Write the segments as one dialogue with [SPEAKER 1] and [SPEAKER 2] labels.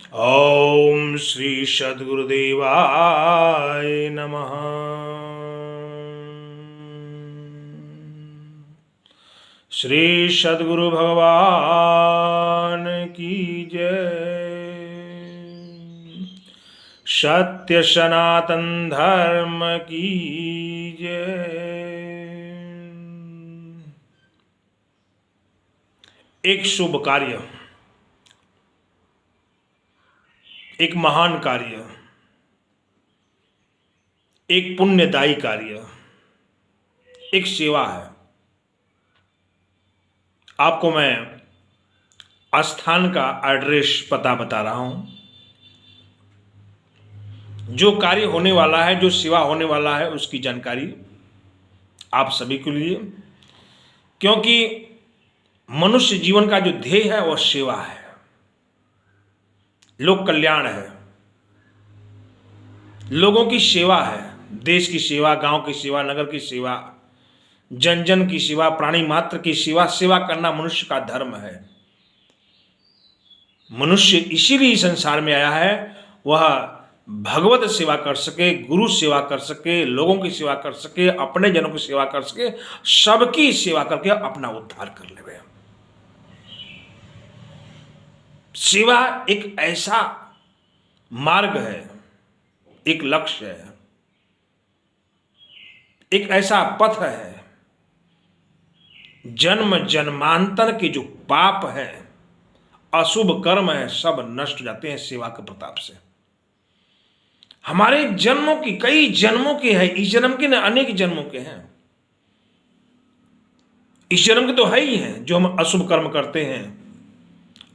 [SPEAKER 1] ओम श्री सद्गुरुदेवाय नमः। श्री सद्गुरु भगवान की जय। सत्य सनातन धर्म की जय। एक शुभ कार्य, एक महान कार्य, एक पुण्यदायी कार्य, एक सेवा है। आपको मैं स्थान का एड्रेस पता बता रहा हूं। जो कार्य होने वाला है, जो सेवा होने वाला है, उसकी जानकारी आप सभी के लिए, क्योंकि मनुष्य जीवन का जो ध्येय है वह सेवा है, लोक कल्याण है, लोगों की सेवा है। देश की सेवा, गांव की सेवा, नगर की सेवा, जन जन की सेवा, प्राणी मात्र की सेवा। सेवा करना मनुष्य का धर्म है। मनुष्य इसीलिए संसार में आया है, वह भगवत सेवा कर सके, गुरु सेवा कर सके, लोगों की सेवा कर सके, अपने जनों की सेवा कर सके, सबकी सेवा करके अपना उद्धार कर ले। सेवा एक ऐसा मार्ग है, एक लक्ष्य है, एक ऐसा पथ है, जन्म जन्मांतर के जो पाप है, अशुभ कर्म है, सब नष्ट हो जाते हैं सेवा के प्रताप से। हमारे जन्मों की, कई जन्मों के हैं, इस जन्म के न अनेक जन्मों के हैं। इस जन्म के तो है ही हैं जो हम अशुभ कर्म करते हैं,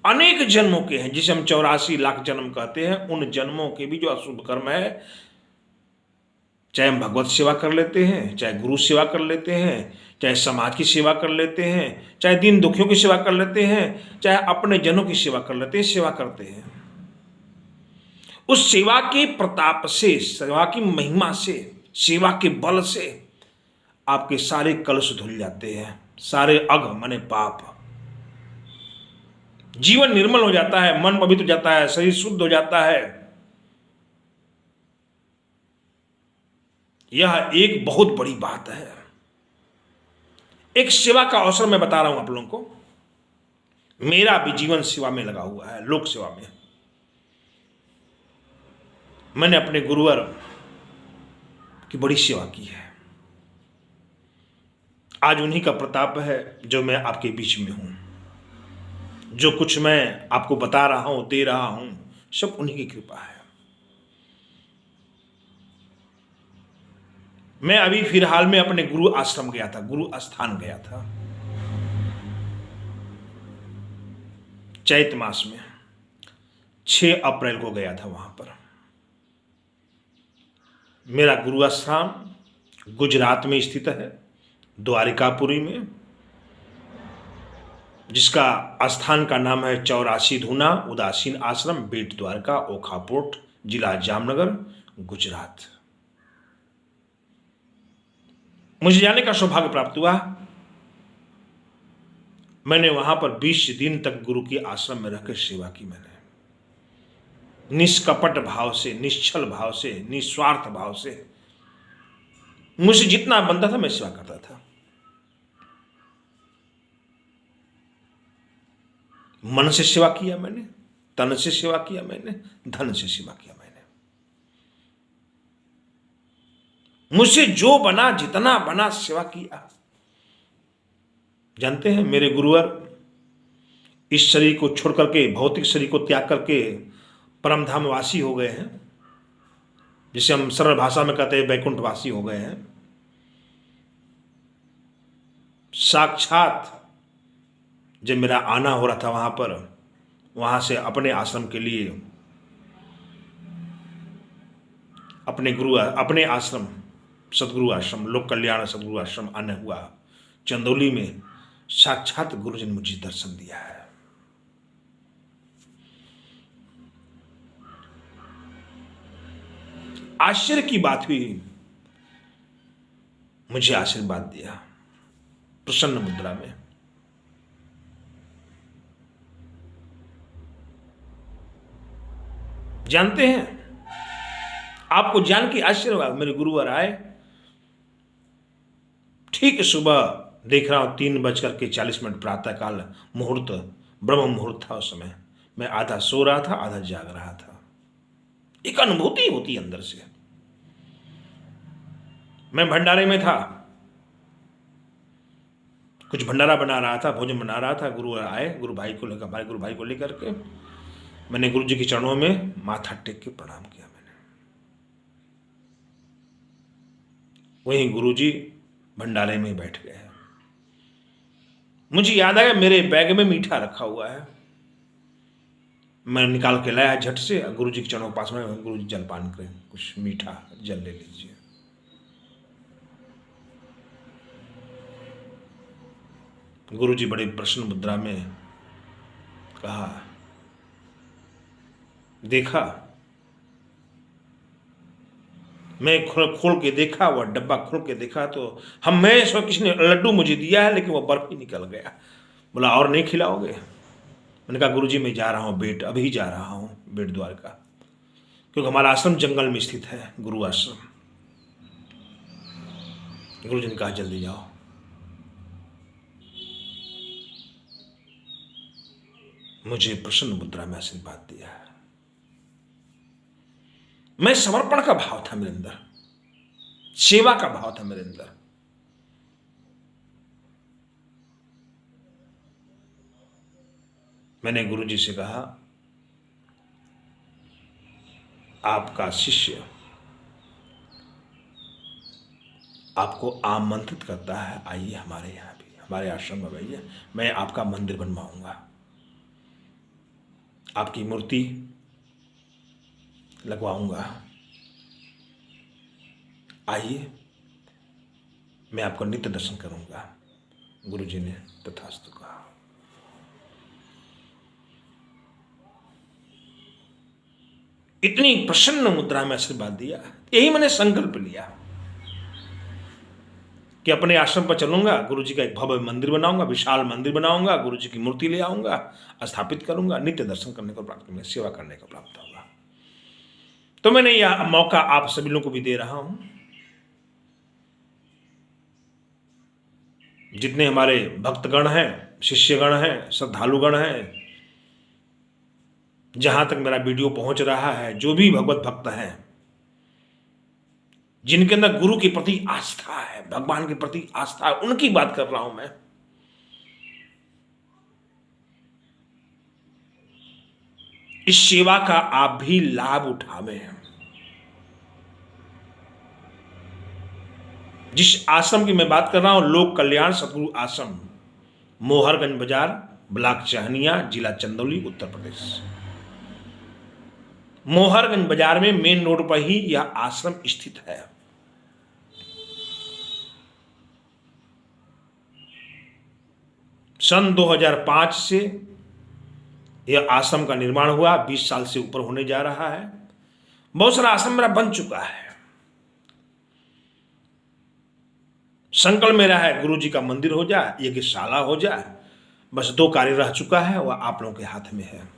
[SPEAKER 1] अनेक जन्मों के हैं जिसे हम 84 लाख जन्म कहते हैं। उन जन्मों के भी जो अशुभ कर्म है, चाहे हम भगवत सेवा कर लेते हैं, चाहे गुरु सेवा कर लेते हैं, चाहे समाज की सेवा कर लेते हैं, चाहे दीन दुखियों की सेवा कर लेते हैं, चाहे अपने जनों की सेवा कर लेते हैं, सेवा करते हैं। उस सेवा के प्रताप से, सेवा की महिमा से, सेवा के बल से आपके सारे कलश धुल जाते हैं, सारे अघ माने पाप। जीवन निर्मल हो जाता है, मन पवित्र हो जाता है, शरीर शुद्ध हो जाता है। यह एक बहुत बड़ी बात है। एक सेवा का अवसर मैं बता रहा हूं आप लोगों को। मेरा भी जीवन सेवा में लगा हुआ है, लोक सेवा में। मैंने अपने गुरुवर की बड़ी सेवा की है। आज उन्हीं का प्रताप है जो मैं आपके बीच में हूं। जो कुछ मैं आपको बता रहा हूं, दे रहा हूं, सब उन्हीं की कृपा है। मैं अभी फिलहाल में अपने गुरु आश्रम गया था, गुरु स्थान गया था, चैत मास में 6 अप्रैल को गया था। वहां पर मेरा गुरु आश्रम गुजरात में स्थित है, द्वारिकापुरी में, जिसका स्थान का नाम है 84 धूना उदासीन आश्रम, बेट द्वारका, ओखापोर्ट, जिला जामनगर, गुजरात। मुझे जाने का सौभाग्य प्राप्त हुआ। मैंने वहां पर 20 दिन तक गुरु की आश्रम में रहकर सेवा की। मैंने निष्कपट भाव से, निश्चल भाव से, निस्वार्थ भाव से, मुझसे जितना बनता था मैं सेवा करता था। मन से सेवा किया मैंने, तन से सेवा किया मैंने, धन से सेवा किया मैंने। मुझसे जो बना, जितना बना, सेवा किया। जानते हैं मेरे गुरुवर इस शरीर को छोड़ करके, भौतिक शरीर को त्याग करके परमधामवासी हो गए हैं, जिसे हम सरल भाषा में कहते हैं वैकुंठवासी हो गए हैं। साक्षात जब मेरा आना हो रहा था वहां पर, वहां से अपने आश्रम के लिए, अपने आश्रम सदगुरु आश्रम, लोक कल्याण सदगुरु आश्रम आने हुआ। चंदौली में साक्षात गुरु जी ने मुझे दर्शन दिया है। आश्चर्य की बात हुई, मुझे आशीर्वाद दिया प्रसन्न मुद्रा में। जानते हैं, आपको जान के आश्चर्य होगा, मेरे गुरुवर आए, ठीक सुबह देख रहा हूं 3:40 प्रातःकाल मुहूर्त, ब्रह्म मुहूर्त था उस समय। मैं आधा सो रहा था, आधा जाग रहा था। एक अनुभूति होती है अंदर से। मैं भंडारे में था, कुछ भंडारा बना रहा था, भोजन बना रहा था। गुरु आए, गुरु भाई को लेकर, हमारे गुरु भाई को लेकर के मैंने गुरु जी के चरणों में माथा टेक के प्रणाम किया। मैंने वहीं गुरु जी भंडारे में बैठ गए। मुझे याद आया मेरे बैग में मीठा रखा हुआ है, मैं निकाल के लाया झट से। गुरु जी के चरणों के पास में, गुरु जी जलपान करें, कुछ मीठा जल ले लीजिए। गुरु जी बड़े प्रसन्न मुद्रा में कहा, देखा, मैं खोल के देखा, वह डब्बा खोल के देखा तो मैं सो किसी ने लड्डू मुझे दिया है, लेकिन वह बर्फ ही निकल गया। बोला और नहीं खिलाओगे? मैंने कहा गुरु जी मैं जा रहा हूँ बेट, अभी जा रहा हूँ बेट द्वारका, क्योंकि हमारा आश्रम जंगल में स्थित है, गुरु आश्रम। गुरु जी ने कहा जल्दी जाओ। मुझे प्रसन्न मुद्रा में आशीर्वाद दिया। मैं समर्पण का भाव था मेरे अंदर, सेवा का भाव था मेरे अंदर। मैंने गुरु जी से कहा, आपका शिष्य आपको आमंत्रित करता है, आइए हमारे यहाँ भी, हमारे आश्रम में आइए, मैं आपका मंदिर बनवाऊंगा, आपकी मूर्ति लगवाऊंगा, आइए मैं आपको नित्य दर्शन करूंगा। गुरु जी ने तथास्तु कहा। इतनी प्रसन्न मुद्रा में आशीर्वाद दिया। यही मैंने संकल्प लिया कि अपने आश्रम पर चलूंगा, गुरु जी का एक भव्य मंदिर बनाऊंगा, विशाल मंदिर बनाऊंगा, गुरु जी की मूर्ति ले आऊंगा, स्थापित करूंगा, नित्य दर्शन करने को प्राप्त करूंगा, सेवा करने को प्राप्त होगा। तो मैंने यह मौका आप सभी लोगों को भी दे रहा हूं। जितने हमारे भक्तगण हैं, शिष्यगण हैं, श्रद्धालुगण हैं, जहां तक मेरा वीडियो पहुंच रहा है, जो भी भगवत भक्त हैं, जिनके अंदर गुरु के प्रति आस्था है, भगवान के प्रति आस्था है, उनकी बात कर रहा हूं मैं। इस सेवा का आप भी लाभ उठावें। जिस आश्रम की मैं बात कर रहा हूं, लोक कल्याण सतगुरु आश्रम, मोहरगंज बाजार, ब्लॉक चाहनिया, जिला चंदौली, उत्तर प्रदेश। मोहरगंज बाजार में मेन रोड पर ही यह आश्रम स्थित है। सन 2005 से यह आश्रम का निर्माण हुआ, 20 साल से ऊपर होने जा रहा है। बहुत सारा आश्रम मेरा बन चुका है। संकल्प मेरा है गुरु जी का मंदिर हो जाए, यज्ञशाला हो जाए, बस 2 कार्य रह चुका है, वह आप लोगों के हाथ में है।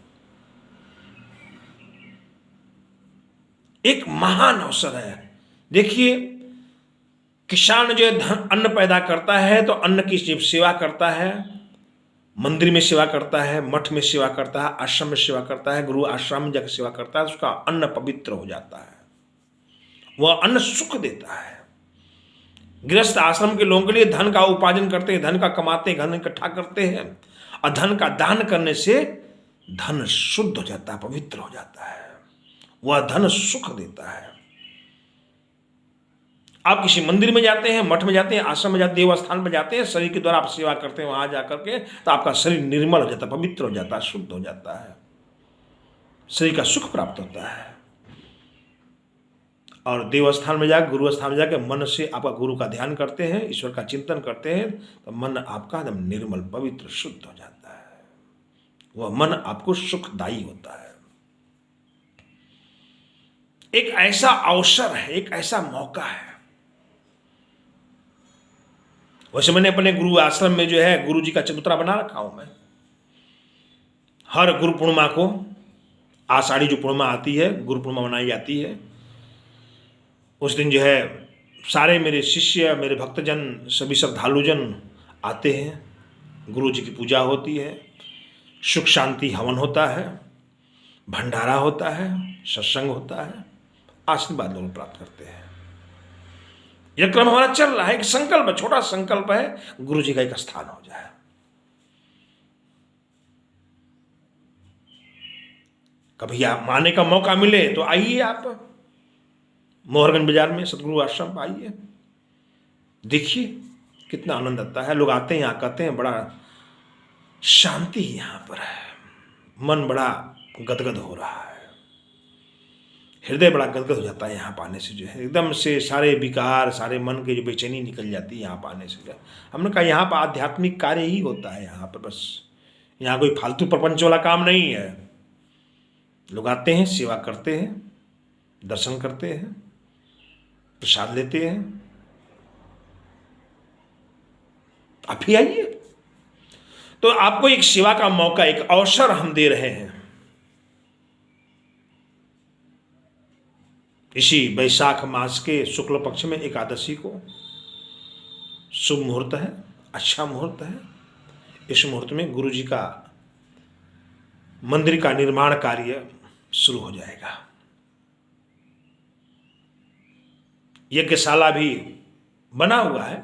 [SPEAKER 1] एक महान अवसर है। देखिए, किसान जो अन्न पैदा करता है तो अन्न की सेवा करता है, मंदिर में सेवा करता है, मठ में सेवा करता है, आश्रम में सेवा करता है, गुरु आश्रम में जाकर सेवा करता है, उसका अन्न पवित्र हो जाता है, वह अन्न सुख देता है। गृहस्थ आश्रम के लोगों के लिए धन का उपार्जन करते हैं, धन का कमाते हैं, धन इकट्ठा करते हैं, और धन का दान करने से धन शुद्ध हो जाता है, पवित्र हो जाता है, वह धन सुख देता है। आप किसी मंदिर में जाते हैं, मठ में जाते हैं, आश्रम में जाते हैं, देवस्थान में जाते हैं, शरीर के द्वारा आप सेवा करते हैं, वहां जाकर के तो आपका शरीर निर्मल हो जाता है, पवित्र हो जाता है, शुद्ध हो जाता है, शरीर का सुख प्राप्त होता है। और देवस्थान में जाकर, गुरु स्थान में जाकर मन से आपका गुरु का ध्यान करते हैं, ईश्वर का चिंतन करते हैं, तो मन आपका एकदम निर्मल, पवित्र, शुद्ध हो जाता है, वह मन आपको सुखदायी होता है। एक ऐसा अवसर है, एक ऐसा मौका है। वैसे मैंने अपने गुरु आश्रम में जो है गुरु जी का चबूतरा बना रखा हूं मैं। हर गुरु पूर्णिमा को आषाढ़ी जो पूर्णिमा आती है, गुरु पूर्णिमा मनाई जाती है, उस दिन जो है सारे मेरे शिष्य, मेरे भक्तजन, सभी श्रद्धालुजन आते हैं, गुरु जी की पूजा होती है, सुख शांति हवन होता है, भंडारा होता है, सत्संग होता है, आशीर्वाद लोग प्राप्त करते हैं। यह क्रम हमारा चल रहा है। एक संकल्प, छोटा संकल्प है, गुरु जी का एक स्थान हो जाए। कभी आप आने का मौका मिले तो आइए, आप मोहरगंज बाजार में सतगुरु आश्रम आइए, देखिए कितना आनंद आता है। लोग आते हैं यहाँ, कहते हैं बड़ा शांति यहाँ पर है, मन बड़ा गदगद हो रहा है, हृदय बड़ा गदगद हो जाता है यहाँ पाने से, जो है एकदम से सारे विकार, सारे मन के जो बेचैनी निकल जाती है यहाँ पाने से। हमने कहा यहाँ पर आध्यात्मिक कार्य ही होता है यहाँ पर, बस यहाँ कोई फालतू प्रपंच वाला काम नहीं है। लोग आते हैं, सेवा करते हैं, दर्शन करते हैं, प्रसाद लेते हैं। आप ही आइए। तो आपको एक सेवा का मौका, एक अवसर हम दे रहे हैं। इसी वैशाख मास के शुक्ल पक्ष में एकादशी को शुभ मुहूर्त है, अच्छा मुहूर्त है। इस मुहूर्त में गुरु जी का मंदिर का निर्माण कार्य शुरू हो जाएगा। यज्ञशाला भी बना हुआ है,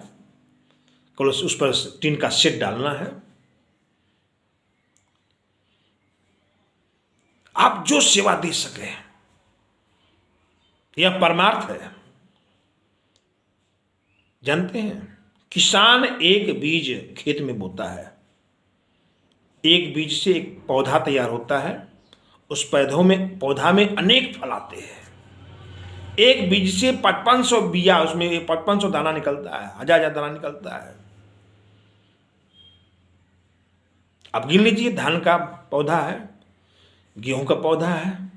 [SPEAKER 1] केवल उस पर टीन का शेड डालना है। आप जो सेवा दे सके, यह परमार्थ है। जानते हैं, किसान एक बीज खेत में बोता है, एक बीज से एक पौधा तैयार होता है, उस पौधा में अनेक फल आते हैं। एक बीज से 5500 बिया, उसमें 5500 दाना निकलता है, हजार दाना निकलता है। आप गिन लीजिए, धान का पौधा है, गेहूं का पौधा है,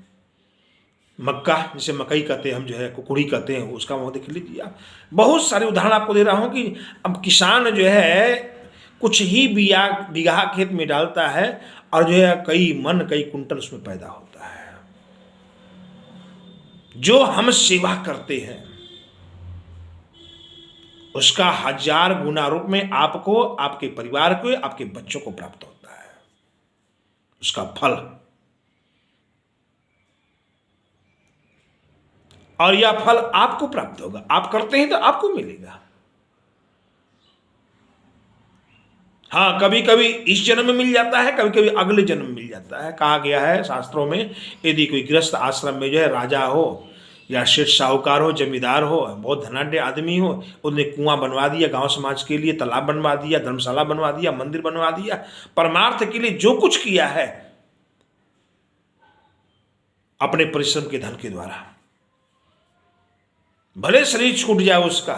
[SPEAKER 1] मक्का जिसे मकई कहते हैं हम, जो है कुकुड़ी कहते हैं, उसका वो देख लीजिए आप। बहुत सारे उदाहरण आपको दे रहा हूं कि अब किसान जो है कुछ ही बीघा खेत में डालता है और जो है कई कुंटल उसमें पैदा होता है। जो हम सेवा करते हैं उसका 1000 गुना रूप में आपको, आपके परिवार को, आपके बच्चों को प्राप्त होता है, उसका फल। और यह फल आपको प्राप्त होगा। आप करते हैं तो आपको मिलेगा। हाँ, कभी कभी इस जन्म में मिल जाता है, कभी कभी अगले जन्म में मिल जाता है। कहा गया है शास्त्रों में, यदि कोई गृहस्थ आश्रम में जो है राजा हो या सेठ साहूकार हो, जमींदार हो, बहुत धनाढ्य आदमी हो, उसने कुआं बनवा दिया गांव समाज के लिए, तालाब बनवा दिया, धर्मशाला बनवा दिया, मंदिर बनवा दिया, परमार्थ के लिए जो कुछ किया है अपने परिश्रम के धन के द्वारा, भले शरीर छूट जाए उसका,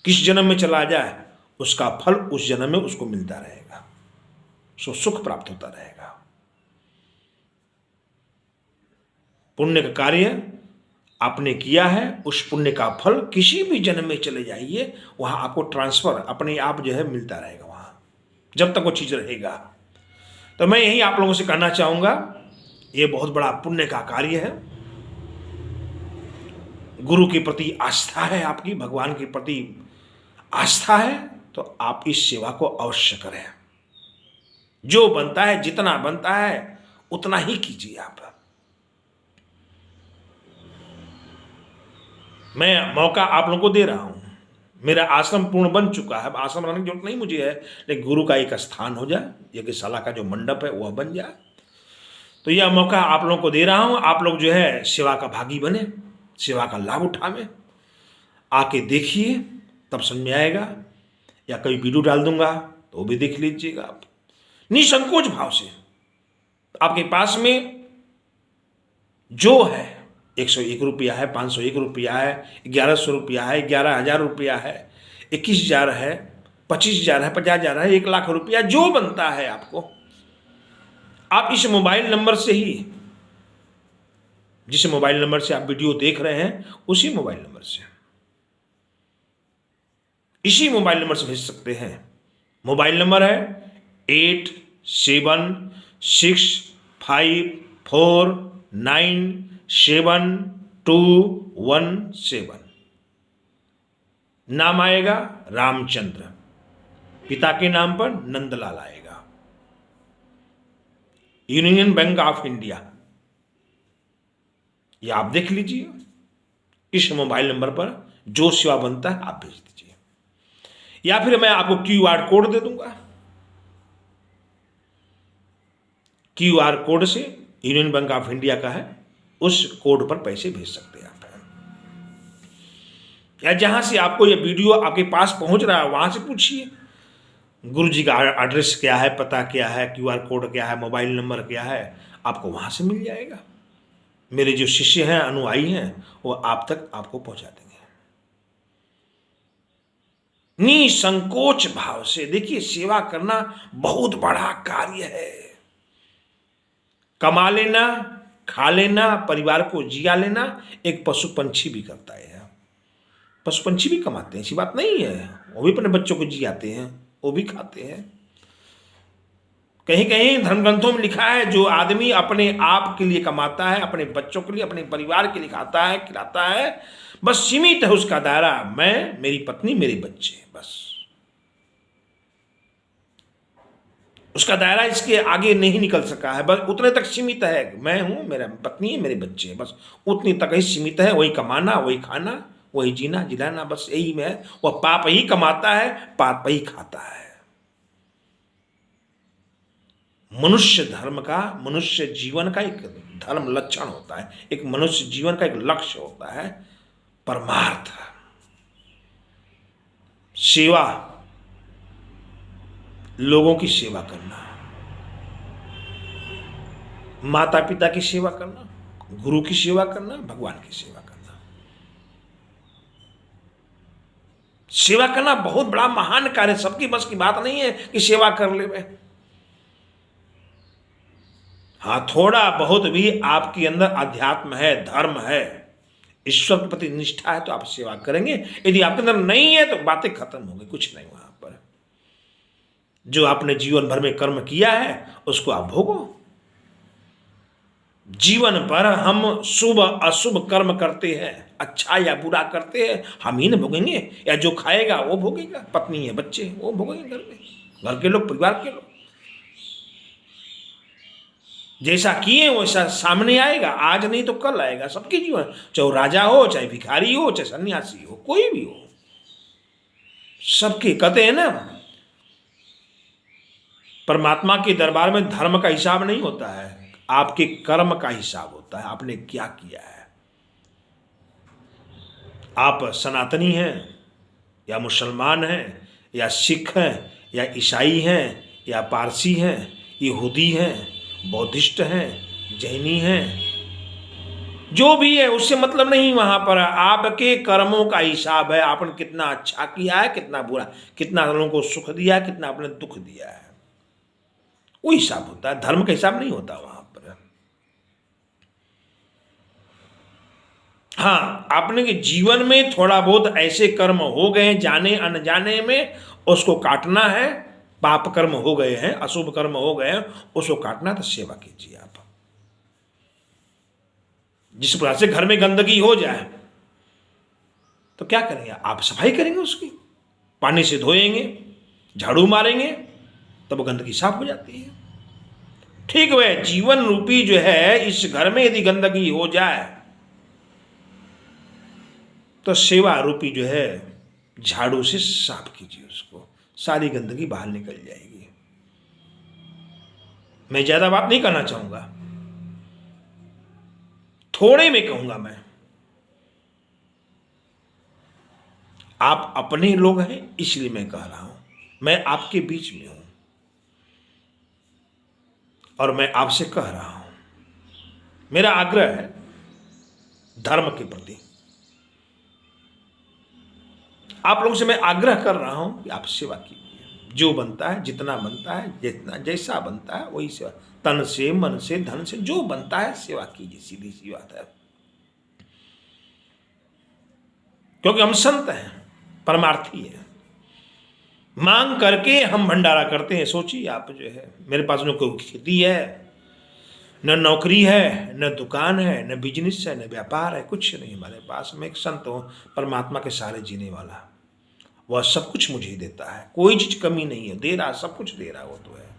[SPEAKER 1] किस जन्म में चला जाए, उसका फल उस जन्म में उसको मिलता रहेगा, सो सुख प्राप्त होता रहेगा। पुण्य का कार्य आपने किया है, उस पुण्य का फल किसी भी जन्म में चले जाइए, वहां आपको ट्रांसफर अपने आप जो है मिलता रहेगा, वहां जब तक वो चीज रहेगा। तो मैं यही आप लोगों से कहना चाहूंगा, ये बहुत बड़ा पुण्य का कार्य है। गुरु के प्रति आस्था है आपकी, भगवान के प्रति आस्था है, तो आप इस सेवा को अवश्य करें। जो बनता है, जितना बनता है उतना ही कीजिए आप। मैं मौका आप लोगों को दे रहा हूं, मेरा आश्रम पूर्ण बन चुका है, अब आश्रम बनाने की जरूरत नहीं मुझे है, लेकिन गुरु का एक स्थान हो जाए, यज्ञशाला का जो मंडप है वह बन जाए। तो यह मौका आप लोगों को दे रहा हूं, आप लोग जो है सेवा का भागी बने, सेवा का लाभ उठावें। आके देखिए, तब समझ में आएगा, या कभी वीडियो डाल दूंगा तो वो भी देख लीजिएगा आप, निसंकोच भाव से। आपके पास में जो है 101 रुपया है, 501 रुपया है, 1100 रुपया है, 11,000 रुपया है, 21,000 है, 25,000 है, 50,000 है, 1,00,000 रुपया, जो बनता है आपको, आप इस मोबाइल नंबर से ही, जिस मोबाइल नंबर से आप वीडियो देख रहे हैं, उसी मोबाइल नंबर से, इसी मोबाइल नंबर से भेज सकते हैं। मोबाइल नंबर है 8765 497217। नाम आएगा रामचंद्र, पिता के नाम पर नंदलाल आएगा। यूनियन बैंक ऑफ इंडिया, ये आप देख लीजिए। इस मोबाइल नंबर पर जो सेवा बनता है आप भेज दीजिए, या फिर मैं आपको QR कोड दे दूंगा। QR कोड से यूनियन बैंक ऑफ इंडिया का है, उस कोड पर पैसे भेज सकते हैं आप। या जहां से आपको ये वीडियो आपके पास पहुंच रहा है वहां से पूछिए, गुरु जी का एड्रेस क्या है, पता क्या है, QR कोड क्या है, मोबाइल नंबर क्या है, आपको वहां से मिल जाएगा। मेरे जो शिष्य हैं, अनुयायी हैं, वो आप तक आपको पहुंचा देंगे निसंकोच भाव से। देखिए, सेवा करना बहुत बड़ा कार्य है। कमा लेना, खा लेना, परिवार को जिया लेना एक पशु पंछी भी करता है। पशु पंछी भी कमाते हैं, ऐसी बात नहीं है, वो भी अपने बच्चों को जियाते हैं, वो भी खाते हैं। कहीं कहीं धर्म ग्रंथों में लिखा है, जो आदमी अपने आप के लिए कमाता है, अपने बच्चों के लिए, अपने परिवार के लिए खाता है, खिलाता है, बस सीमित है उसका दायरा, मैं, मेरी पत्नी, मेरे बच्चे, बस। उसका दायरा इसके आगे नहीं निकल सका है, बस उतने तक सीमित है। मैं हूं, मेरा पत्नी है, मेरे बच्चे, बस उतनी तक ही सीमित है। वही कमाना, वही खाना, वही जीना जिलाना, बस यही में। वह पाप ही कमाता है, पाप ही खाता है। मनुष्य धर्म का, मनुष्य जीवन का एक धर्म लक्षण होता है, एक मनुष्य जीवन का एक लक्ष्य होता है, परमार्थ, सेवा, लोगों की सेवा करना, माता पिता की सेवा करना, गुरु की सेवा करना, भगवान की सेवा करना। सेवा करना बहुत बड़ा महान कार्य, सबकी बस की बात नहीं है कि सेवा कर ले। हाँ, थोड़ा बहुत भी आपके अंदर अध्यात्म है, धर्म है, ईश्वर के प्रति निष्ठा है तो आप सेवा करेंगे। यदि आपके अंदर नहीं है तो बातें खत्म हो गई, कुछ नहीं। वहां पर जो आपने जीवन भर में कर्म किया है उसको आप भोगो। जीवन पर हम शुभ अशुभ कर्म करते हैं, अच्छा या बुरा करते हैं, हम ही न भोगेंगे, या जो खाएगा वो भोगेगा, पत्नी है, बच्चे, वो भोगेंगे, घर में, घर के लोग, परिवार के लोग। जैसा किए वैसा सामने आएगा, आज नहीं तो कल आएगा। सबके जीवन, चाहे राजा हो, चाहे भिखारी हो, चाहे सन्यासी हो, कोई भी हो, सबके कहते हैं ना, परमात्मा के दरबार में धर्म का हिसाब नहीं होता है, आपके कर्म का हिसाब होता है, आपने क्या किया है। आप सनातनी हैं या मुसलमान हैं या सिख हैं या ईसाई हैं या पारसी हैं, यहूदी हैं, बौद्धिस्ट हैं, जैनी हैं, जो भी है उससे मतलब नहीं। वहां पर आपके कर्मों का हिसाब है, आपने कितना अच्छा किया है, कितना बुरा, कितना लोगों को सुख दिया है, कितना आपने दुख दिया है, वो हिसाब होता है। धर्म का हिसाब नहीं होता वहां पर। हाँ, आपने के जीवन में थोड़ा बहुत ऐसे कर्म हो गए जाने अनजाने में, उसको काटना है। पाप कर्म हो गए हैं, अशुभ कर्म हो गए हैं, उसको काटना, तो सेवा कीजिए आप। जिस प्रकार से घर में गंदगी हो जाए तो क्या करेंगे आप, सफाई करेंगे, उसकी पानी से धोएंगे, झाड़ू मारेंगे, तब गंदगी साफ हो जाती है। ठीक वह जीवन रूपी जो है, इस घर में यदि गंदगी हो जाए तो सेवा रूपी जो है झाड़ू से साफ कीजिए उसको, सारी गंदगी बाहर निकल जाएगी। मैं ज्यादा बात नहीं करना चाहूंगा, थोड़े में कहूंगा मैं। आप अपने लोग हैं इसलिए मैं कह रहा हूं, मैं आपके बीच में हूं और मैं आपसे कह रहा हूं, मेरा आग्रह है धर्म के प्रति। आप लोगों से मैं आग्रह कर रहा हूं कि आप सेवा कीजिए, जो बनता है, जितना बनता है, जितना जैसा बनता है वही सेवा, तन से, मन से, धन से, जो बनता है सेवा कीजिए, सीधी सी बात है। क्योंकि हम संत हैं, परमार्थी हैं। मांग करके हम भंडारा करते हैं। सोचिए आप जो है, मेरे पास न कोई खेती है, न नौकरी है, न दुकान है, न बिजनेस है, न व्यापार है, कुछ नहीं हमारे पास। मैं एक संत हूँ, परमात्मा के सारे जीने वाला। वह सब कुछ मुझे ही देता है, कोई चीज कमी नहीं है, दे रहा, सब कुछ दे रहा, वो तो है।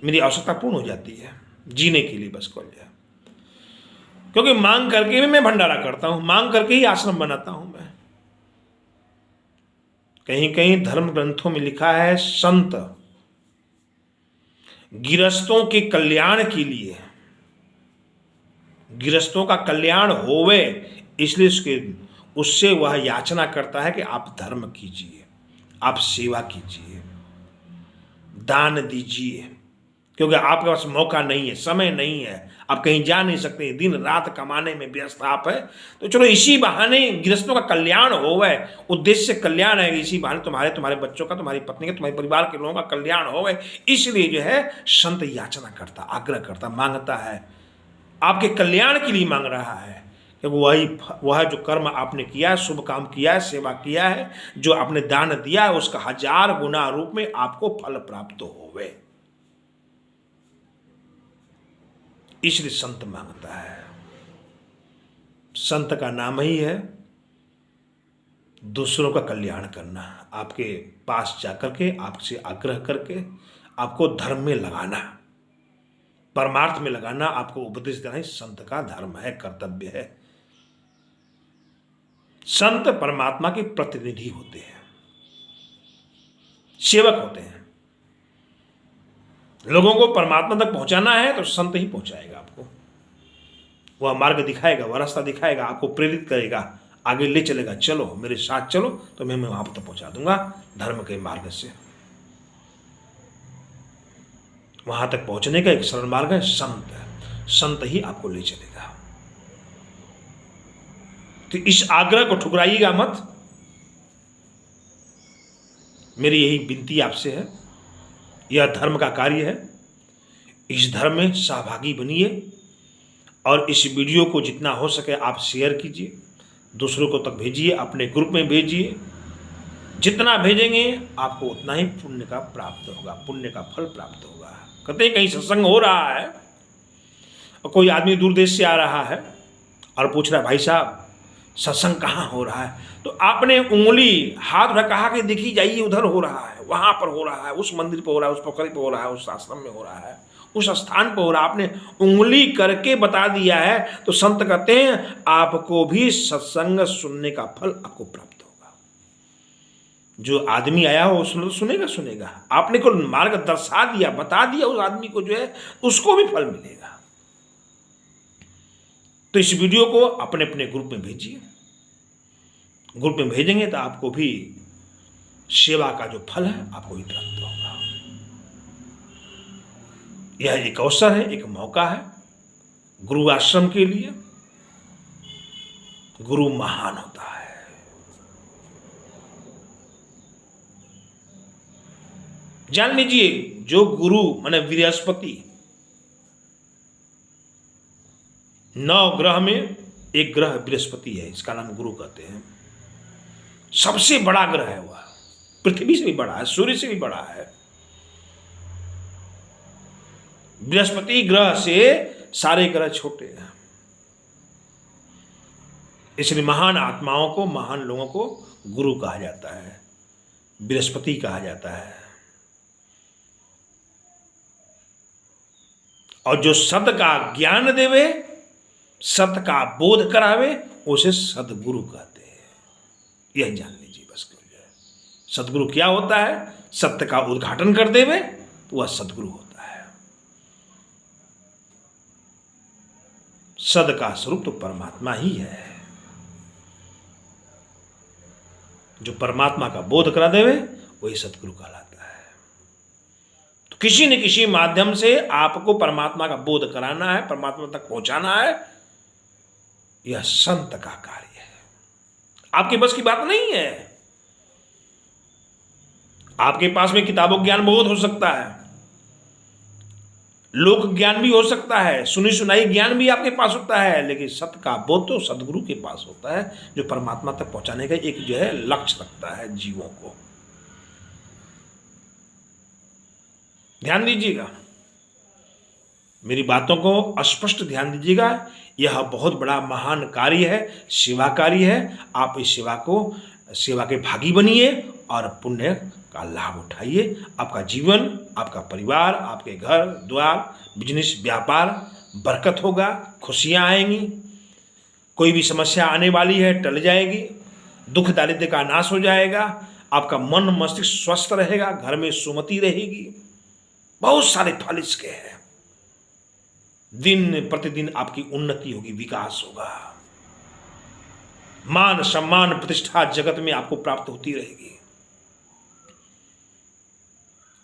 [SPEAKER 1] मेरी आवश्यकता पूर्ण हो जाती है जीने के लिए, बस कल जाए। क्योंकि मांग करके भी मैं भंडारा करता हूं, मांग करके ही आश्रम बनाता हूं मैं। कहीं कहीं धर्म ग्रंथों में लिखा है, संत गृहस्थों के कल्याण के लिए, गृहस्थों का कल्याण होवे इसलिए उससे वह याचना करता है कि आप धर्म कीजिए, आप सेवा कीजिए, दान दीजिए। क्योंकि आपके पास मौका नहीं है, समय नहीं है, आप कहीं जा नहीं सकते, दिन रात कमाने में व्यस्त आप है। तो चलो इसी बहाने गृहस्थों का कल्याण होवे, उद्देश्य कल्याण है, इसी बहाने तुम्हारे बच्चों का, तुम्हारी पत्नी का, तुम्हारे परिवार के लोगों का कल्याण होवे। इसलिए जो है संत याचना करता, आग्रह करता, मांगता है, आपके कल्याण के लिए मांग रहा है। क्योंकि वह जो कर्म आपने किया है, शुभ काम किया है, सेवा किया है, जो आपने दान दिया है, उसका 1000 गुना रूप में आपको फल प्राप्त होवे। इसलिए संत मांगता है। संत का नाम ही है दूसरों का कल्याण करना, आपके पास जाकर के, आपसे आग्रह करके आपको धर्म में लगाना, परमार्थ में लगाना, आपको उपदेश देना ही संत का धर्म है, कर्तव्य है। संत परमात्मा के प्रतिनिधि होते हैं, सेवक होते हैं। लोगों को परमात्मा तक पहुंचाना है तो संत ही पहुंचाएगा आपको। वह मार्ग दिखाएगा, वह रास्ता दिखाएगा, आपको प्रेरित करेगा, आगे ले चलेगा, चलो मेरे साथ चलो, तो मैं वहां तक पहुंचा दूंगा धर्म के मार्ग से। वहां तक पहुंचने का एक सरल मार्ग है संत। संत ही आपको ले चलेगा। तो इस आग्रह को ठुकराइएगा मत। मेरी यही विनती आपसे है। यह धर्म का कार्य है, इस धर्म में सहभागी बनिए और इस वीडियो को जितना हो सके आप शेयर कीजिए, दूसरों को तक भेजिए, अपने ग्रुप में भेजिए। जितना भेजेंगे आपको उतना ही पुण्य का प्राप्त होगा, पुण्य का फल प्राप्त होगा। कहते हैं कहीं सत्संग हो रहा है और कोई आदमी दूर देश से आ रहा है और पूछ रहा है, भाई साहब सत्संग कहाँ हो रहा है? तो आपने उंगली हाथ उठा कहा कि देखिए जाइए, उधर हो रहा है, वहां पर हो रहा है, उस मंदिर पर हो रहा है, उस पोखरी पर हो रहा है, उस आश्रम में हो रहा है, उस स्थान पर हो रहा है। आपने उंगली करके बता दिया है। तो संत कहते हैं आपको भी सत्संग सुनने का फल आपको प्राप्त होगा। जो आदमी आया हो उसने सुनेगा सुनेगा, आपने को मार्ग दर्शा दिया, बता दिया, उस आदमी को जो है उसको भी फल मिलेगा। तो इस वीडियो को अपने अपने ग्रुप में भेजिए। ग्रुप में भेजेंगे तो आपको भी सेवा का जो फल है आपको भी प्राप्त होगा। यह एक अवसर है, एक मौका है गुरु आश्रम के लिए। गुरु महान होता है। जान लीजिए, जो गुरु माने बृहस्पति, 9 ग्रह में एक ग्रह बृहस्पति है, इसका नाम गुरु कहते हैं। सबसे बड़ा ग्रह है वह, पृथ्वी से भी बड़ा है, सूर्य से भी बड़ा है। बृहस्पति ग्रह से सारे ग्रह छोटे हैं। इसलिए महान आत्माओं को, महान लोगों को गुरु कहा जाता है, बृहस्पति कहा जाता है। और जो सत्य का ज्ञान देवे, सत्य का बोध करावे, उसे सदगुरु कहते हैं। यह जान लीजिए बस। सदगुरु क्या होता है? सत्य का उद्घाटन कर देवे तो वह सदगुरु होता है। सद का स्वरूप तो परमात्मा ही है। जो परमात्मा का बोध करा देवे वही सदगुरु कहलाता है। तो किसी न किसी माध्यम से आपको परमात्मा का बोध कराना है, परमात्मा तक पहुंचाना है, यह संत का कार्य है। आपके बस की बात नहीं है। आपके पास में किताबों ज्ञान बहुत हो सकता है, लोक ज्ञान भी हो सकता है, सुनी सुनाई ज्ञान भी आपके पास होता है, लेकिन सत्य का बोध तो सदगुरु के पास होता है, जो परमात्मा तक पहुंचाने का एक जो है लक्ष्य रखता है जीवों को। ध्यान दीजिएगा। मेरी बातों को स्पष्ट ध्यान दीजिएगा। यह बहुत बड़ा महान कार्य है, सेवा कार्य है। आप इस सेवा के भागी बनिए और पुण्य का लाभ उठाइए। आपका जीवन, आपका परिवार, आपके घर द्वार, बिजनेस, व्यापार बरकत होगा, खुशियां आएंगी। कोई भी समस्या आने वाली है टल जाएगी, दुख दारिद्र्य का नाश हो जाएगा, आपका मन मस्तिष्क स्वस्थ रहेगा, घर में सुमति रहेगी। बहुत सारे फल इसके हैं। दिन प्रतिदिन आपकी उन्नति होगी, विकास होगा, मान सम्मान प्रतिष्ठा जगत में आपको प्राप्त होती रहेगी।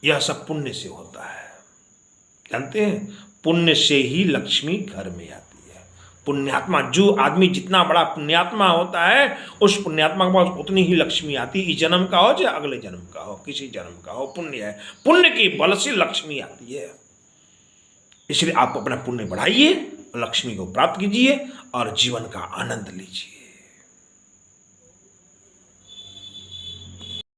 [SPEAKER 1] यह सब पुण्य से होता है। जानते हैं, पुण्य से ही लक्ष्मी घर में आती है। पुण्यात्मा, जो आदमी जितना बड़ा पुण्यात्मा होता है, उस पुण्यात्मा के पास उतनी ही लक्ष्मी आती है। इस जन्म का हो चाहे अगले जन्म का हो, किसी जन्म का हो, पुण्य है। पुण्य के बल से लक्ष्मी आती है। इसलिए आप अपना पुण्य बढ़ाइए, लक्ष्मी को प्राप्त कीजिए और जीवन का आनंद लीजिए।